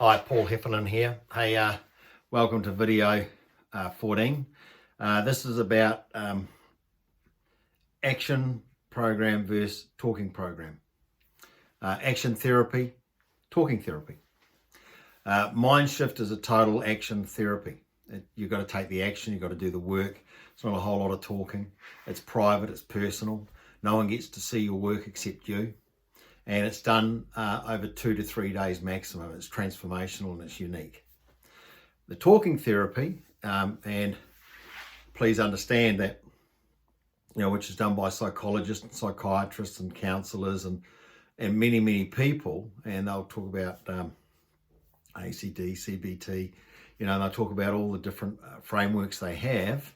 Hi, Paul Heffernan here. Hey, welcome to video 14. This is about action program versus talking program. Action therapy, talking therapy. MindShift is a total action therapy. You've got to take the action, you've got to do the work. It's not a whole lot of talking. It's private, it's personal. No one gets to see your work except you. And it's done over 2 to 3 days maximum. It's transformational and it's unique. The talking therapy, and please understand that, which is done by psychologists and psychiatrists and counsellors and many people, and they'll talk about ACT, CBT, and they'll talk about all the different frameworks they have.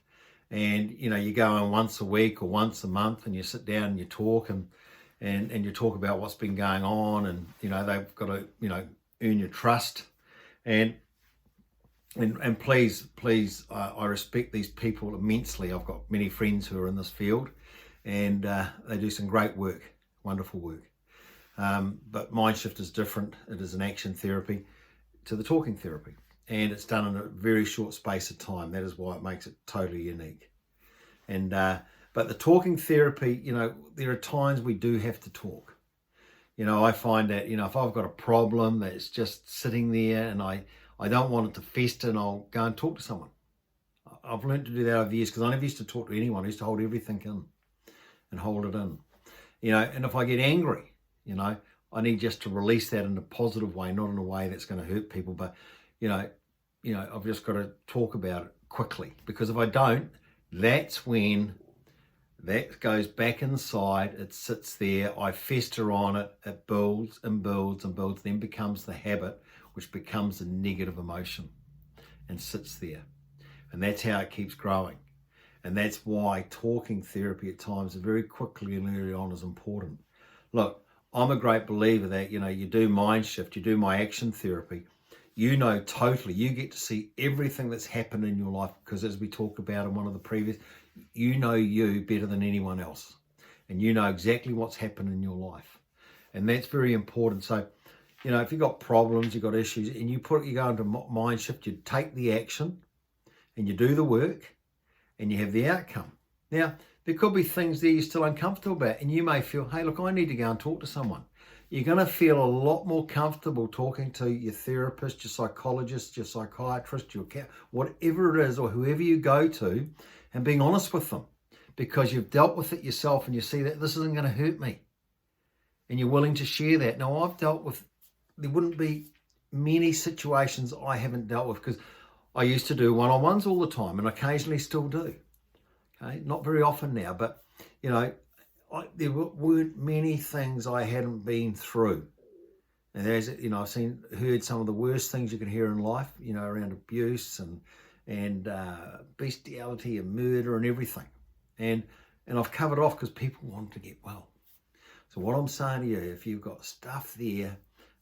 And, you go in once a week or once a month and you sit down and you talk and you talk about what's been going on, and they've got to earn your trust, and please I respect these people immensely. I've got many friends who are in this field, and they do some great work, wonderful work, but MindShift is different. It is an action therapy to the talking therapy, and it's done in a very short space of time. That is why it makes it totally unique. And but the talking therapy, there are times we do have to talk. I find that, if I've got a problem that's just sitting there and I don't want it to fester, and I'll go and talk to someone. I've learned to do that over the years, because I never used to talk to anyone. I used to hold everything in and hold it in. And if I get angry, I need just to release that in a positive way, not in a way that's going to hurt people. But, I've just got to talk about it quickly, because if I don't, that's when that goes back inside, it sits there, I fester on it, it builds and builds and builds, then becomes the habit, which becomes a negative emotion and sits there. And that's how it keeps growing. And that's why talking therapy at times very quickly and early on is important. Look, I'm a great believer that, you do MindShift, you do my action therapy, totally, you get to see everything that's happened in your life, because as we talked about in one of the previous, you know you better than anyone else, and you know exactly what's happened in your life, and that's very important. So, if you've got problems, you've got issues, and you go into MindShift, you take the action, and you do the work, and you have the outcome. Now, there could be things there you're still uncomfortable about, and you may feel, hey, look, I need to go and talk to someone. You're going to feel a lot more comfortable talking to your therapist, your psychologist, your psychiatrist, whatever it is, or whoever you go to, and being honest with them, because you've dealt with it yourself and you see that this isn't going to hurt me, and you're willing to share that. Now, I've dealt with, there wouldn't be many situations I haven't dealt with, because I used to do one-on-ones all the time, and occasionally still do. Okay, not very often now, but there weren't many things I hadn't been through. And as I've heard some of the worst things you can hear in life, around abuse and bestiality and murder and everything. And I've covered off because people want to get well. So what I'm saying to you, if you've got stuff there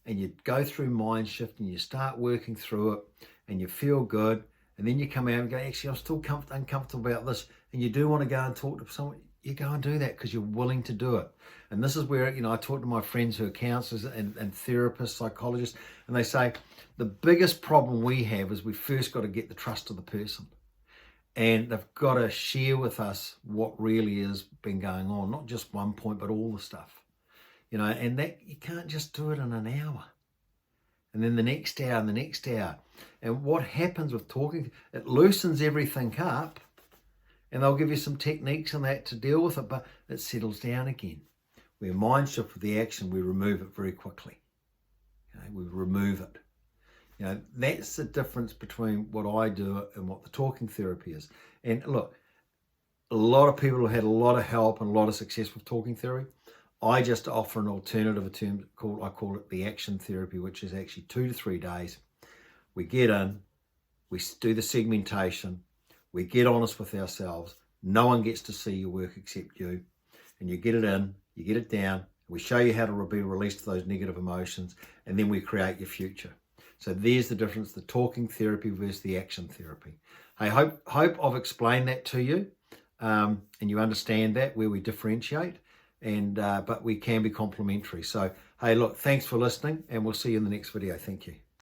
and you go through MindShift and you start working through it and you feel good, and then you come out and go, actually, I'm still uncomfortable about this, and you do want to go and talk to someone, you go and do that because you're willing to do it. And this is where, I talk to my friends who are counsellors and therapists, psychologists, and they say the biggest problem we have is we first got to get the trust of the person. And they've got to share with us what really has been going on, not just one point, but all the stuff. And that you can't just do it in an hour. And then the next hour and the next hour. And what happens with talking, it loosens everything up, and they'll give you some techniques and that to deal with it, but it settles down again. Where MindShift with the action, we remove it very quickly. We remove it. That's the difference between what I do and what the talking therapy is. And look, a lot of people have had a lot of help and a lot of success with talking therapy. I just offer an alternative, I call it the action therapy, which is actually 2 to 3 days. We get in, we do the segmentation, we get honest with ourselves. No one gets to see your work except you. And you get it in, you get it down. We show you how to be released to those negative emotions, and then we create your future. So there's the difference, the talking therapy versus the action therapy. I hope I've explained that to you, and you understand that, where we differentiate. But we can be complementary. So, hey, look, thanks for listening, and we'll see you in the next video. Thank you.